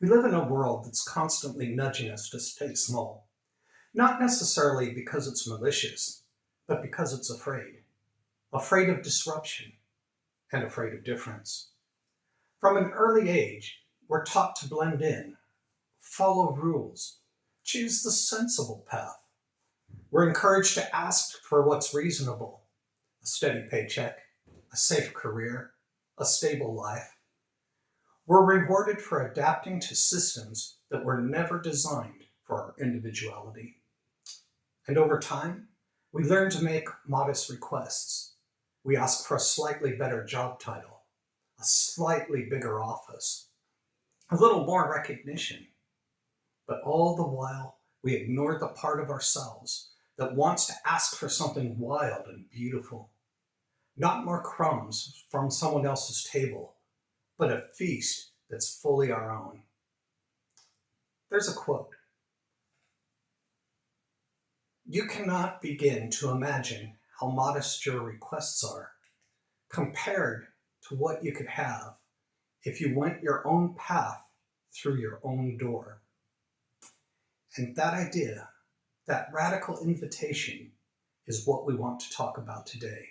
live in a world that's constantly nudging us to stay small, not necessarily because it's malicious, but because it's afraid of disruption and afraid of difference. From an early age, we're taught to blend in, follow rules, choose the sensible path. We're encouraged to ask for what's reasonable: a steady paycheck, a safe career, a stable life. We're rewarded for adapting to systems that were never designed for our individuality. And over time, we learn to make modest requests. We ask for a slightly better job title, a slightly bigger office, a little more recognition. But all the while, we ignore the part of ourselves that wants to ask for something wild and beautiful. Not more crumbs from someone else's table, but a feast that's fully our own. There's a quote: "You cannot begin to imagine how modest your requests are compared to what you could have if you went your own path through your own door." And that idea, that radical invitation, is what we want to talk about today.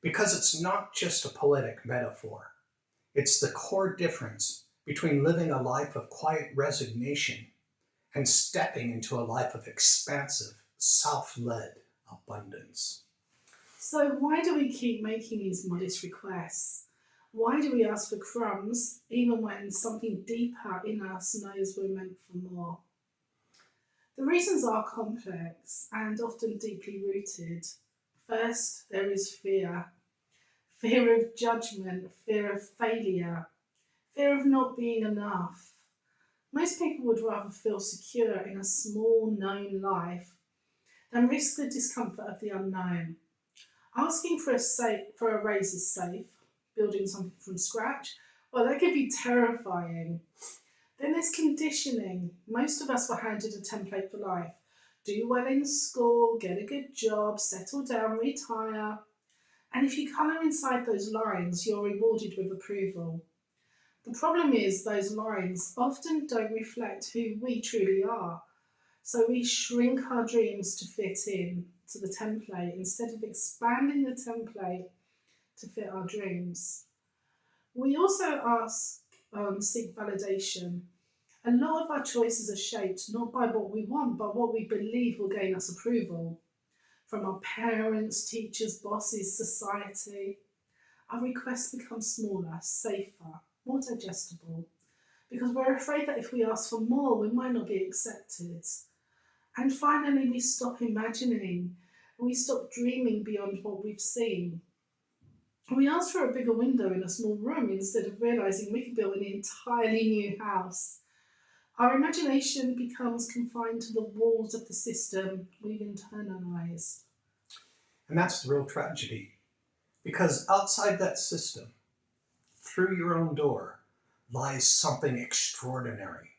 Because it's not just a poetic metaphor. It's the core difference between living a life of quiet resignation and stepping into a life of expansive, self-led abundance. So why do we keep making these modest requests? Why do we ask for crumbs even when something deeper in us knows we're meant for more? The reasons are complex and often deeply rooted. First, there is fear. Fear of judgment, fear of failure, fear of not being enough. Most people would rather feel secure in a small, known life than risk the discomfort of the unknown. Asking for a raise is safe. Building something from scratch, well, that could be terrifying. Then there's conditioning. Most of us were handed a template for life. Do well in school, get a good job, settle down, retire. And if you colour inside those lines, you're rewarded with approval. The problem is those lines often don't reflect who we truly are. So we shrink our dreams to fit in to the template instead of expanding the template to fit our dreams. We also seek validation. A lot of our choices are shaped not by what we want, but what we believe will gain us approval. From our parents, teachers, bosses, society, our requests become smaller, safer, more digestible, because we're afraid that if we ask for more, we might not be accepted. And finally, we stop imagining, we stop dreaming beyond what we've seen. We ask for a bigger window in a small room instead of realising we could build an entirely new house. Our imagination becomes confined to the walls of the system we've internalised. And that's the real tragedy. Because outside that system, through your own door, lies something extraordinary.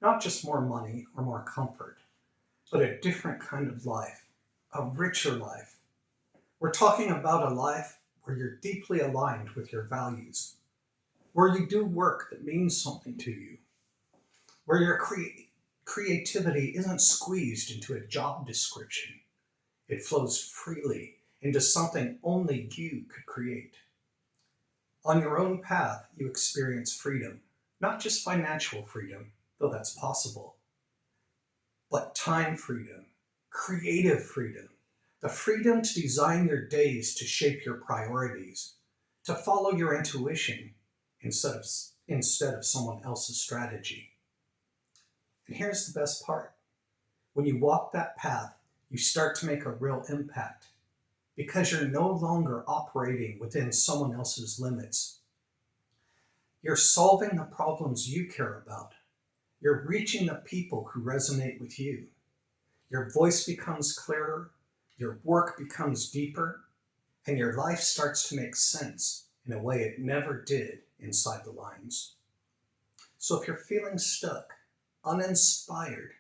Not just more money or more comfort, but a different kind of life, a richer life. We're talking about a life where you're deeply aligned with your values, where you do work that means something to you, where your creativity isn't squeezed into a job description. It flows freely into something only you could create. On your own path, you experience freedom, not just financial freedom, though that's possible, but time freedom, creative freedom, the freedom to design your days to shape your priorities, to follow your intuition instead of someone else's strategy. And here's the best part. When you walk that path, you start to make a real impact because you're no longer operating within someone else's limits. You're solving the problems you care about. You're reaching the people who resonate with you. Your voice becomes clearer, your work becomes deeper, and your life starts to make sense in a way it never did inside the lines. So if you're feeling stuck, uninspired,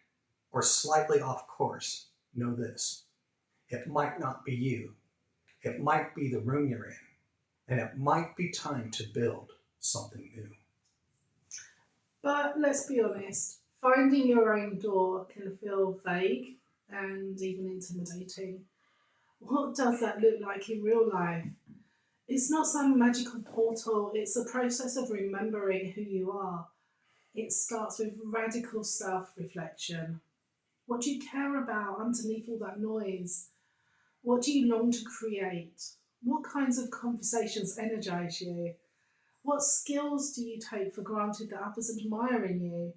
or slightly off course, know this: it might not be you. It might be the room you're in, and it might be time to build something new. But let's be honest, finding your own door can feel vague and even intimidating. What does that look like in real life? It's not some magical portal, it's a process of remembering who you are. It starts with radical self reflection. What do you care about underneath all that noise? What do you long to create? What kinds of conversations energize you? What skills do you take for granted that others admire in you?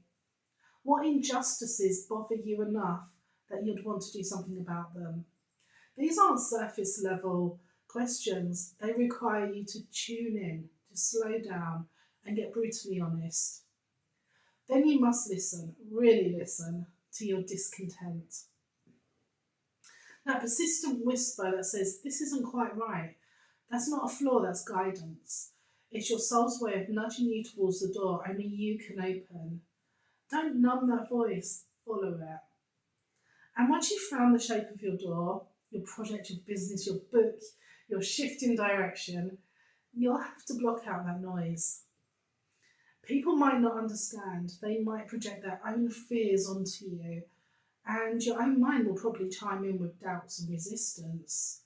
What injustices bother you enough that you'd want to do something about them? These aren't surface level questions. They require you to tune in, to slow down, and get brutally honest. Then you must listen, really listen, to your discontent. That persistent whisper that says, this isn't quite right, that's not a flaw, that's guidance. It's your soul's way of nudging you towards the door only you can open. Don't numb that voice, follow it. And once you've found the shape of your door, your project, your business, your book, your shift in direction, you'll have to block out that noise. People might not understand. They might project their own fears onto you, and your own mind will probably chime in with doubts and resistance.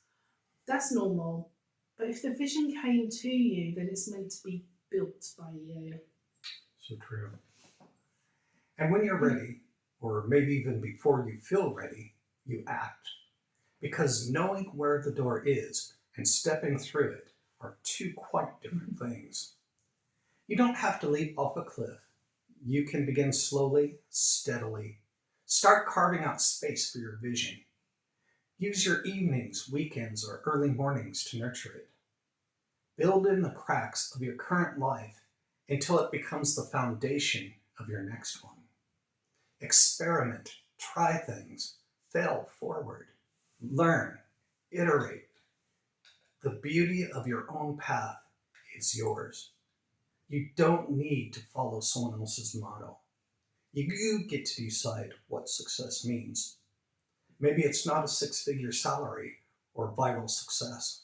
That's normal. But if the vision came to you, then it's meant to be built by you. So true. And when you're ready, or maybe even before you feel ready, you act. Because knowing where the door is and stepping through it are two quite different things. You don't have to leap off a cliff. You can begin slowly, steadily. Start carving out space for your vision. Use your evenings, weekends, or early mornings to nurture it. Build in the cracks of your current life until it becomes the foundation of your next one. Experiment, try things, fail forward, learn, iterate. The beauty of your own path is yours. You don't need to follow someone else's model. You get to decide what success means. Maybe it's not a six-figure salary or viral success.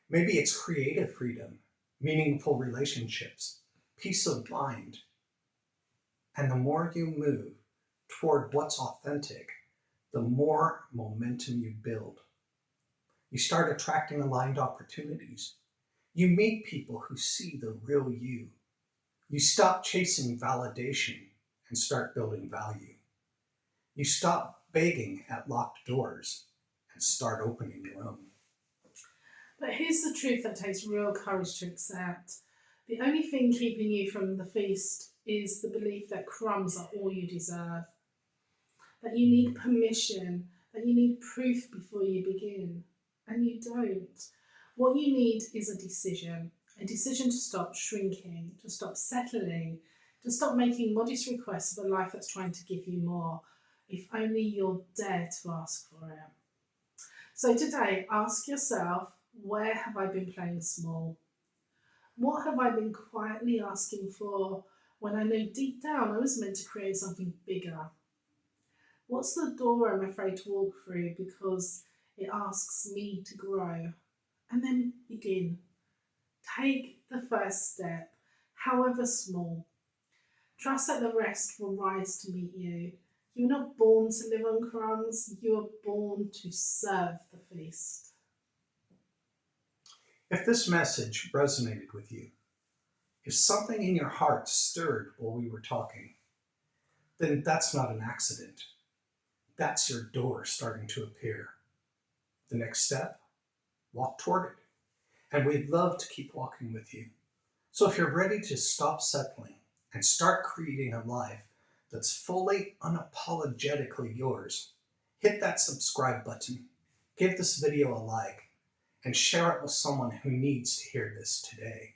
Maybe it's creative freedom, meaningful relationships, peace of mind. And the more you move toward what's authentic, the more momentum you build. You start attracting aligned opportunities. You meet people who see the real you. You stop chasing validation and start building value. You stop begging at locked doors and start opening your own. But here's the truth that takes real courage to accept. The only thing keeping you from the feast is the belief that crumbs are all you deserve. That you need permission, that you need proof before you begin. And you don't. What you need is a decision to stop shrinking, to stop settling, to stop making modest requests of a life that's trying to give you more, if only you'll dare to ask for it. So today, ask yourself, where have I been playing small? What have I been quietly asking for when I know deep down I was meant to create something bigger? What's the door I'm afraid to walk through because it asks me to grow? And then begin. Take the first step, however small. Trust that the rest will rise to meet you. You're not born to live on crumbs, you are born to serve the feast. If this message resonated with you, if something in your heart stirred while we were talking, then that's not an accident. That's your door starting to appear. The next step, walk toward it. And we'd love to keep walking with you. So if you're ready to stop settling and start creating a life that's fully, unapologetically yours, hit that subscribe button, give this video a like, and share it with someone who needs to hear this today.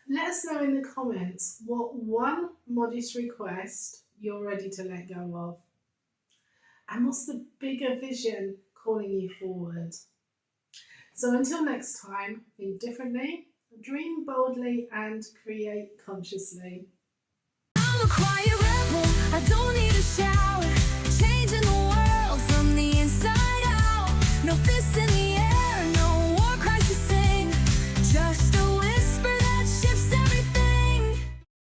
Let us know in the comments what one modest request you're ready to let go of. And what's the bigger vision calling you forward? So until next time, think differently, dream boldly, and create consciously. I'm a quiet rebel, I don't need a shower. Changing the world from the inside out. No fists in the